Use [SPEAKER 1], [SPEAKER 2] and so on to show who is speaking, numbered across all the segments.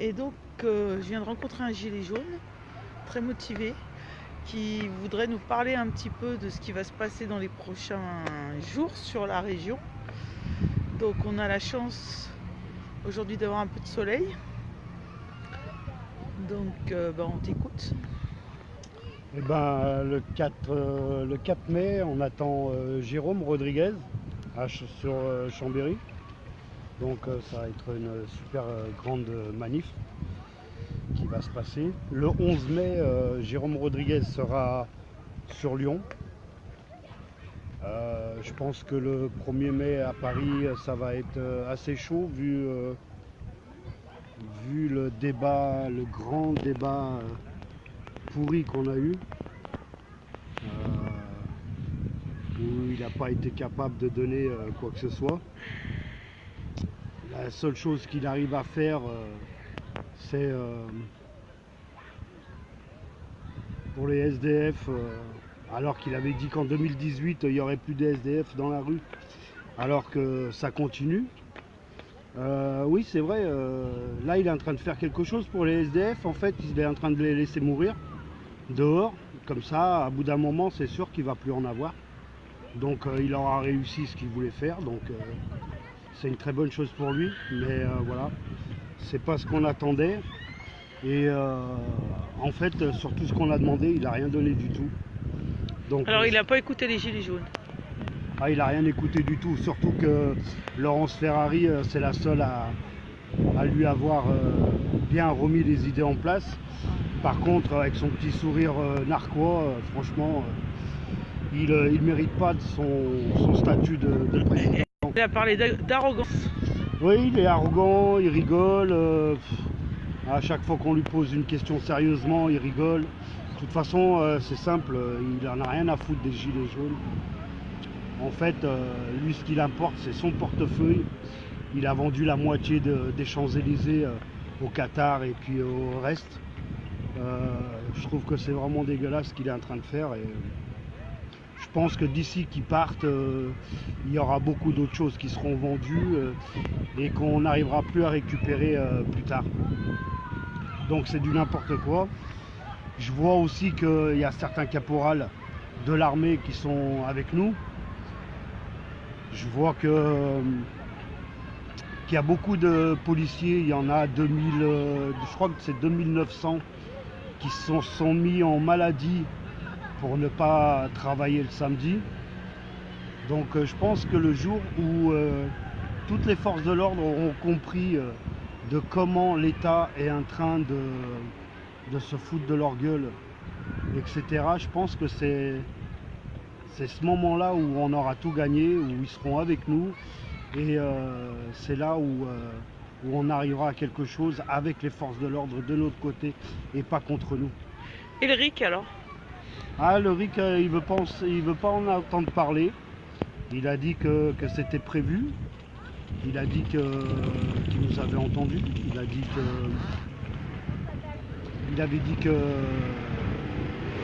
[SPEAKER 1] Et donc, je viens de rencontrer un gilet jaune, très motivé, qui voudrait nous parler un petit peu de ce qui va se passer dans les prochains jours sur la région. Donc, on a la chance aujourd'hui d'avoir un peu de soleil. Donc, on t'écoute.
[SPEAKER 2] Eh ben, le 4 mai, on attend Jérôme Rodriguez sur Chambéry. Donc ça va être une super grande manif qui va se passer. Le 11 mai, Jérôme Rodriguez sera sur Lyon. Je pense que le 1er mai à Paris, ça va être assez chaud vu le débat, le grand débat pourri qu'on a eu. Où il n'a pas été capable de donner quoi que ce soit. La seule chose qu'il arrive à faire, c'est pour les SDF, alors qu'il avait dit qu'en 2018, il n'y aurait plus de SDF dans la rue, alors que ça continue. Oui, c'est vrai, là, il est en train de faire quelque chose pour les SDF. En fait, il est en train de les laisser mourir dehors. Comme ça, à bout d'un moment, c'est sûr qu'il ne va plus en avoir. Donc il aura réussi ce qu'il voulait faire, donc c'est une très bonne chose pour lui, mais voilà, c'est pas ce qu'on attendait. Et en fait, sur tout ce qu'on a demandé, il n'a rien donné du tout. Donc,
[SPEAKER 1] alors il n'a pas écouté les gilets jaunes.
[SPEAKER 2] Ah, il n'a rien écouté du tout, surtout que Laurence Ferrari, c'est la seule à lui avoir bien remis les idées en place. Par contre, avec son petit sourire narquois, franchement, il ne mérite pas de son statut de président.
[SPEAKER 1] Il a parlé d'arrogance.
[SPEAKER 2] Oui, il est arrogant, il rigole. À chaque fois qu'on lui pose une question sérieusement, il rigole. De toute façon, c'est simple, il n'en a rien à foutre des gilets jaunes. En fait, lui, ce qu'il importe, c'est son portefeuille. Il a vendu la moitié des Champs-Élysées au Qatar et puis au reste. Je trouve que c'est vraiment dégueulasse ce qu'il est en train de faire. Et je pense que d'ici qu'il parte, il y aura beaucoup d'autres choses qui seront vendues et qu'on n'arrivera plus à récupérer plus tard. Donc c'est du n'importe quoi. Je vois aussi qu'il y a certains caporals de l'armée qui sont avec nous. Je vois qu'il y a beaucoup de policiers, il y en a 2000, je crois que c'est 2900 qui se sont mis en maladie pour ne pas travailler le samedi. Donc je pense que le jour où toutes les forces de l'ordre auront compris de comment l'État est en train de se foutre de leur gueule, etc., je pense que c'est ce moment-là où on aura tout gagné, où ils seront avec nous, et c'est là où on arrivera à quelque chose avec les forces de l'ordre de notre côté et pas contre nous.
[SPEAKER 1] Et le RIC alors?
[SPEAKER 2] Ah, le RIC, il veut pas en entendre parler. Il a dit que c'était prévu. Il a dit qu'il nous avait entendus. Il avait dit que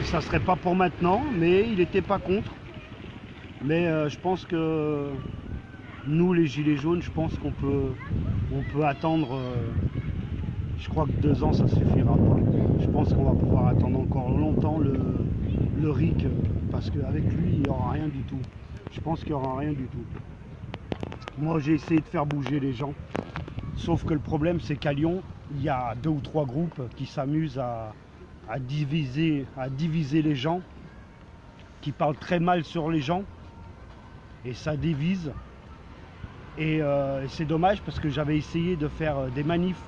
[SPEAKER 2] ça serait pas pour maintenant, mais il n'était pas contre. Mais je pense que nous, les gilets jaunes, je pense qu'on peut attendre. Je crois que 2 ans, ça suffira pas. Je pense qu'on va pouvoir attendre encore longtemps le RIC, parce qu'avec lui, il n'y aura rien du tout. Je pense qu'il n'y aura rien du tout. Moi, j'ai essayé de faire bouger les gens. Sauf que le problème, c'est qu'à Lyon, il y a 2 ou 3 groupes qui s'amusent à diviser les gens, qui parlent très mal sur les gens. Et ça divise. Et c'est dommage parce que j'avais essayé de faire des manifs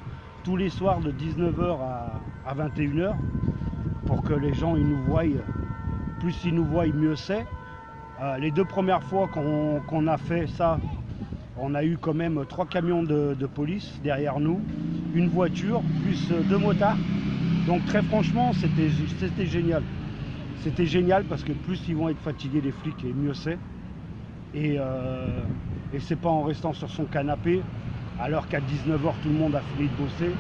[SPEAKER 2] tous les soirs de 19h à 21h pour que les gens ils nous voient. Plus ils nous voient, mieux c'est. Les 2 premières fois qu'on a fait ça, on a eu quand même 3 camions de police derrière nous, une voiture, plus 2 motards. Donc très franchement, c'était génial. C'était génial parce que plus ils vont être fatigués les flics et mieux c'est. Et c'est pas en restant sur son canapé, alors qu'à 19h tout le monde a fini de bosser.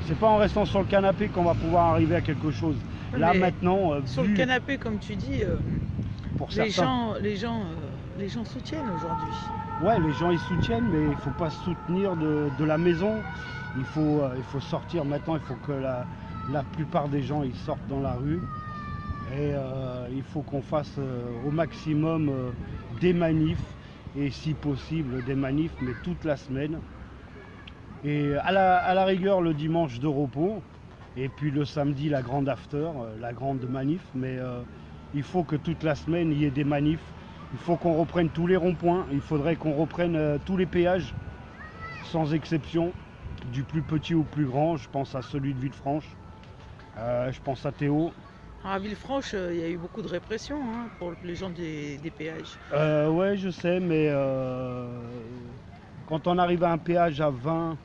[SPEAKER 2] C'est pas en restant sur le canapé qu'on va pouvoir arriver à quelque chose. Là maintenant,
[SPEAKER 1] sur le canapé, comme tu dis,
[SPEAKER 2] pour
[SPEAKER 1] les gens soutiennent aujourd'hui.
[SPEAKER 2] Ouais, les gens ils soutiennent, mais il faut pas soutenir de la maison. il faut sortir maintenant, il faut que la plupart des gens ils sortent dans la rue. Et il faut qu'on fasse au maximum des manifs, et si possible des manifs, mais toute la semaine. Et à la rigueur le dimanche de repos, et puis le samedi la grande after, la grande manif, mais il faut que toute la semaine il y ait des manifs. Il faut qu'on reprenne tous les ronds-points, il faudrait qu'on reprenne tous les péages, sans exception, du plus petit au plus grand. Je pense à celui de Villefranche, je pense à Théo.
[SPEAKER 1] À Villefranche, il y a eu beaucoup de répression hein, pour les gens des péages.
[SPEAKER 2] Ouais, je sais, mais quand on arrive à un péage à 20,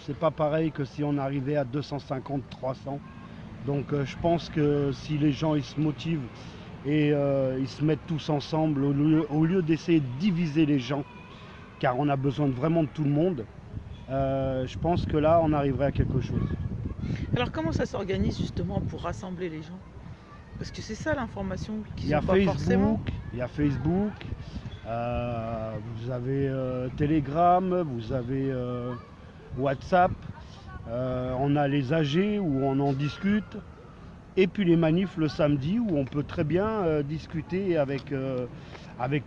[SPEAKER 2] c'est pas pareil que si on arrivait à 250, 300. Donc je pense que si les gens ils se motivent et ils se mettent tous ensemble, au lieu d'essayer de diviser les gens, car on a besoin vraiment de tout le monde, je pense que là on arriverait à quelque chose.
[SPEAKER 1] Alors comment ça s'organise justement pour rassembler les gens? Parce que c'est ça l'information qu'ils n'ont pas
[SPEAKER 2] Facebook,
[SPEAKER 1] forcément.
[SPEAKER 2] il y a Facebook, vous avez Telegram, vous avez WhatsApp, on a les AG où on en discute, et puis les manifs le samedi où on peut très bien discuter avec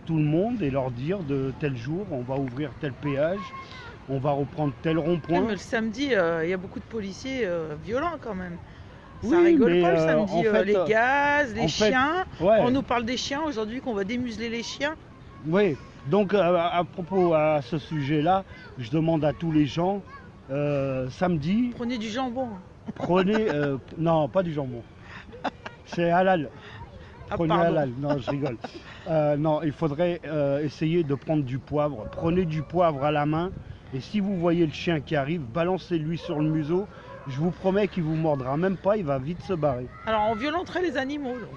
[SPEAKER 2] tout le monde et leur dire de tel jour on va ouvrir tel péage, on va reprendre tel rond-point.
[SPEAKER 1] Ouais, mais le samedi, il y a beaucoup de policiers violents quand même. Ça
[SPEAKER 2] Oui,
[SPEAKER 1] rigole
[SPEAKER 2] mais,
[SPEAKER 1] pas le samedi,
[SPEAKER 2] en fait,
[SPEAKER 1] les gaz, les chiens.
[SPEAKER 2] ouais.
[SPEAKER 1] On nous parle des chiens aujourd'hui, qu'on va démuseler les chiens.
[SPEAKER 2] Oui, donc à propos à ce sujet-là, je demande à tous les gens, samedi,
[SPEAKER 1] Prenez du jambon.
[SPEAKER 2] prenez, non pas du jambon, c'est halal,
[SPEAKER 1] Ah,
[SPEAKER 2] prenez
[SPEAKER 1] pardon.
[SPEAKER 2] halal, non je rigole. Non, il faudrait essayer de prendre du poivre, prenez du poivre à la main, et si vous voyez le chien qui arrive, balancez-lui sur le museau, je vous promets qu'il vous mordra même pas, il va vite se barrer.
[SPEAKER 1] Alors on violenterait les animaux donc,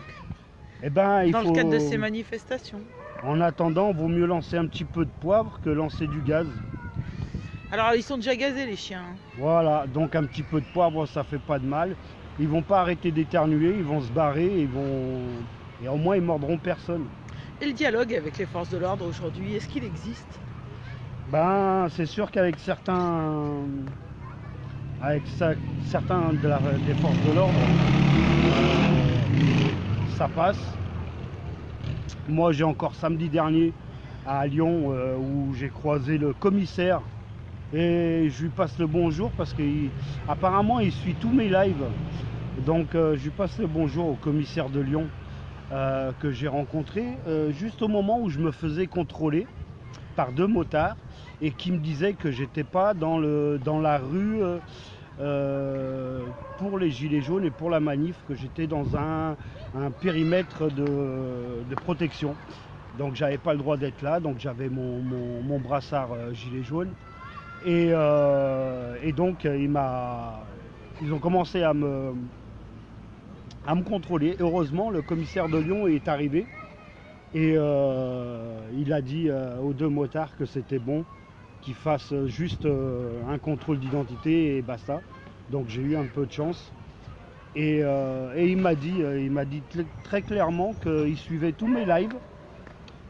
[SPEAKER 2] Eh ben,
[SPEAKER 1] dans le cadre de ces manifestations.
[SPEAKER 2] En attendant, il vaut mieux lancer un petit peu de poivre que lancer du gaz.
[SPEAKER 1] Alors ils sont déjà gazés les chiens.
[SPEAKER 2] Voilà, donc un petit peu de poivre, ça fait pas de mal. Ils vont pas arrêter d'éternuer, ils vont se barrer, et au moins ils mordront personne.
[SPEAKER 1] Et le dialogue avec les forces de l'ordre aujourd'hui, est-ce qu'il existe?
[SPEAKER 2] Ben, c'est sûr qu'avec certains, certains des forces de l'ordre, ça passe. Moi, j'ai encore samedi dernier à Lyon où j'ai croisé le commissaire et je lui passe le bonjour parce qu'apparemment il suit tous mes lives. Donc je lui passe le bonjour au commissaire de Lyon que j'ai rencontré juste au moment où je me faisais contrôler par deux motards et qui me disaient que j'étais pas dans la rue pour les gilets jaunes et pour la manif, que j'étais dans un périmètre de protection. Donc j'avais pas le droit d'être là, donc j'avais mon brassard gilet jaune. Et donc ils ont commencé à me contrôler. Heureusement, le commissaire de Lyon est arrivé et il a dit aux deux motards que c'était bon, qu'ils fassent juste un contrôle d'identité et basta. Donc j'ai eu un peu de chance. Et il m'a dit très clairement qu'il suivait tous mes lives,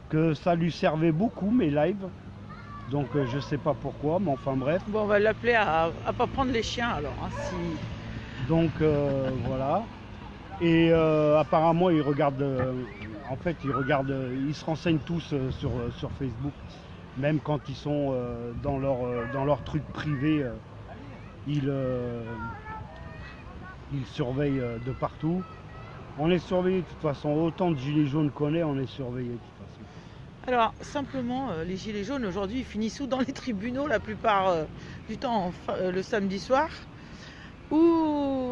[SPEAKER 2] que ça lui servait beaucoup mes lives. Donc je sais pas pourquoi, mais enfin bref.
[SPEAKER 1] Bon, on va l'appeler à pas prendre les chiens alors. Hein, si...
[SPEAKER 2] Donc voilà. Et apparemment ils regardent, ils se renseignent tous sur Facebook. Même quand ils sont dans leur truc privé, ils surveillent de partout. On est surveillé de toute façon. Autant de gilets jaunes qu'on est, on est surveillé de toute façon.
[SPEAKER 1] Alors, simplement, les gilets jaunes, aujourd'hui, ils finissent où? Dans les tribunaux, la plupart du temps, le samedi soir, ou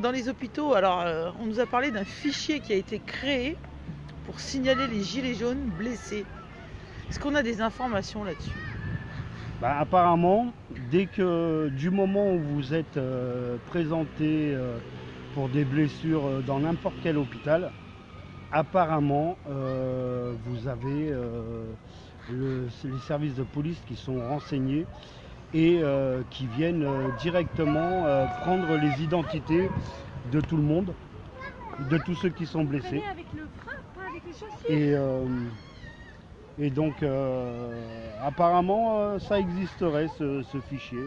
[SPEAKER 1] dans les hôpitaux. Alors, on nous a parlé d'un fichier qui a été créé pour signaler les gilets jaunes blessés. Est-ce qu'on a des informations là-dessus?
[SPEAKER 2] Bah, apparemment, du moment où vous êtes présenté pour des blessures dans n'importe quel hôpital, apparemment vous avez les services de police qui sont renseignés et qui viennent directement prendre les identités de tout le monde, de tous ceux qui sont blessés.
[SPEAKER 3] Avec le frein, pas avec les chaussures.
[SPEAKER 2] Et donc, apparemment, ça existerait, ce fichier.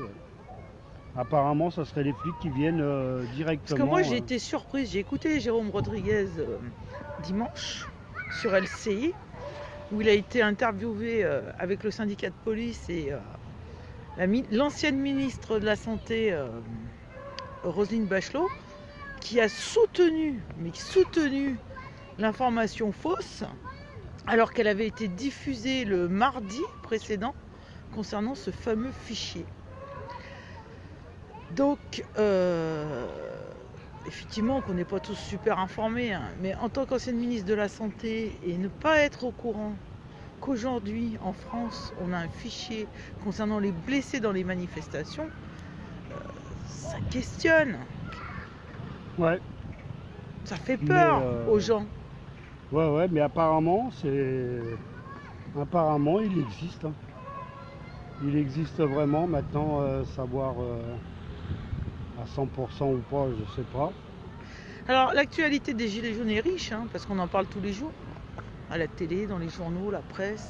[SPEAKER 2] Apparemment, ça serait les flics qui viennent directement.
[SPEAKER 1] Parce que moi j'ai été surprise, j'ai écouté Jérôme Rodriguez dimanche sur LCI, où il a été interviewé avec le syndicat de police et l'ancienne ministre de la Santé, Roselyne Bachelot, qui a soutenu l'information fausse, alors qu'elle avait été diffusée le mardi précédent concernant ce fameux fichier. Donc, effectivement, qu'on n'est pas tous super informés, hein, mais en tant qu'ancienne ministre de la Santé, et ne pas être au courant qu'aujourd'hui, en France, on a un fichier concernant les blessés dans les manifestations, ça questionne.
[SPEAKER 2] Ouais.
[SPEAKER 1] Ça fait peur aux gens.
[SPEAKER 2] Ouais, mais apparemment, apparemment, il existe. Hein. Il existe vraiment. Maintenant, savoir à 100% ou pas, je sais pas.
[SPEAKER 1] Alors, l'actualité des Gilets jaunes est riche, hein, parce qu'on en parle tous les jours, à la télé, dans les journaux, la presse.